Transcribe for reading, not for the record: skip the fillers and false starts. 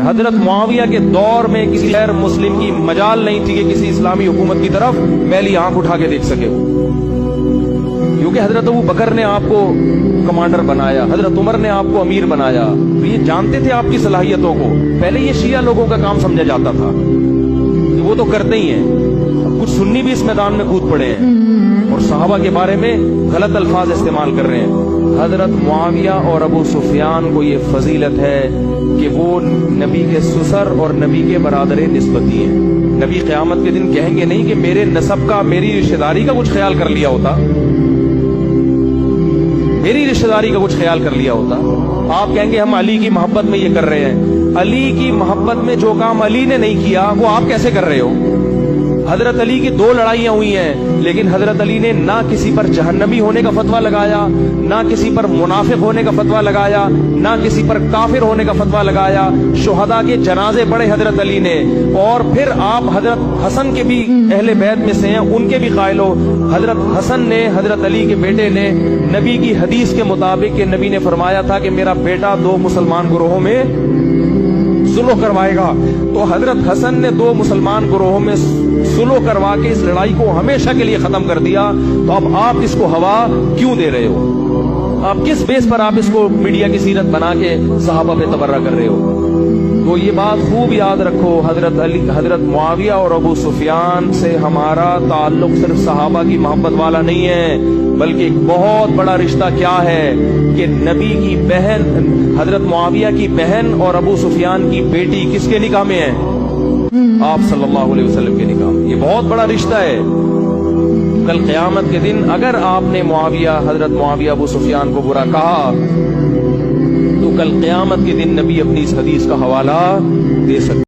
حضرت معاویہ کے دور میں کسی غیر مسلم کی مجال نہیں تھی کہ کسی اسلامی حکومت کی طرف میلی آنکھ اٹھا کے دیکھ سکے، کیونکہ حضرت ابو بکر نے آپ کو کمانڈر بنایا، حضرت عمر نے آپ کو امیر بنایا، یہ جانتے تھے آپ کی صلاحیتوں کو۔ پہلے یہ شیعہ لوگوں کا کام سمجھا جاتا تھا کہ وہ تو کرتے ہی ہیں، کچھ سنی بھی اس میدان میں کود پڑے ہیں اور صحابہ کے بارے میں غلط الفاظ استعمال کر رہے ہیں۔ حضرت معاویہ اور ابو سفیان کو یہ فضیلت ہے کہ وہ نبی کے سسر اور نبی کے برادر نسبتی ہیں۔ نبی قیامت کے دن کہیں گے نہیں کہ میرے نسب کا، میری رشتہ داری کا کچھ خیال کر لیا ہوتا، میری رشتہ داری کا کچھ خیال کر لیا ہوتا۔ آپ کہیں گے ہم علی کی محبت میں یہ کر رہے ہیں، علی کی محبت میں جو کام علی نے نہیں کیا وہ آپ کیسے کر رہے ہو؟ حضرت علی کی 2 لڑائیاں ہوئی ہیں، لیکن حضرت علی نے نہ کسی پر جہنمی ہونے کا فتویٰ لگایا، نہ کسی پر منافق ہونے کا فتویٰ لگایا، نہ کسی پر کافر ہونے کا فتویٰ لگایا۔ شہداء کے جنازے پڑھے حضرت علی نے، اور پھر آپ حضرت حسن کے بھی اہل بیت میں سے ہیں، ان کے بھی قائل ہو۔ حضرت حسن نے، حضرت علی کے بیٹے نے، نبی کی حدیث کے مطابق کہ نبی نے فرمایا تھا کہ میرا بیٹا 2 مسلمان گروہوں میں سلح کروائے گا، تو حضرت حسن نے 2 مسلمان گروہوں میں سلح کروا کے اس لڑائی کو ہمیشہ کے لیے ختم کر دیا۔ تو اب آپ اس کو ہوا کیوں دے رہے ہو؟ آپ کس بیس پر آپ اس کو میڈیا کی سیرت بنا کے صحابہ پہ تبرہ کر رہے ہو؟ تو یہ بات خوب یاد رکھو، حضرت معاویہ اور ابو سفیان سے ہمارا تعلق صرف صحابہ کی محبت والا نہیں ہے، بلکہ ایک بہت بڑا رشتہ کیا ہے کہ نبی کی بہن، حضرت معاویہ کی بہن اور ابو سفیان کی بیٹی کس کے نکاح میں ہے؟ آپ صلی اللہ علیہ وسلم کے نکاح میں۔ یہ بہت بڑا رشتہ ہے۔ کل قیامت کے دن اگر آپ نے حضرت معاویہ ابو سفیان کو برا کہا تو کل قیامت کے دن نبی اپنی اس حدیث کا حوالہ دے سکتے۔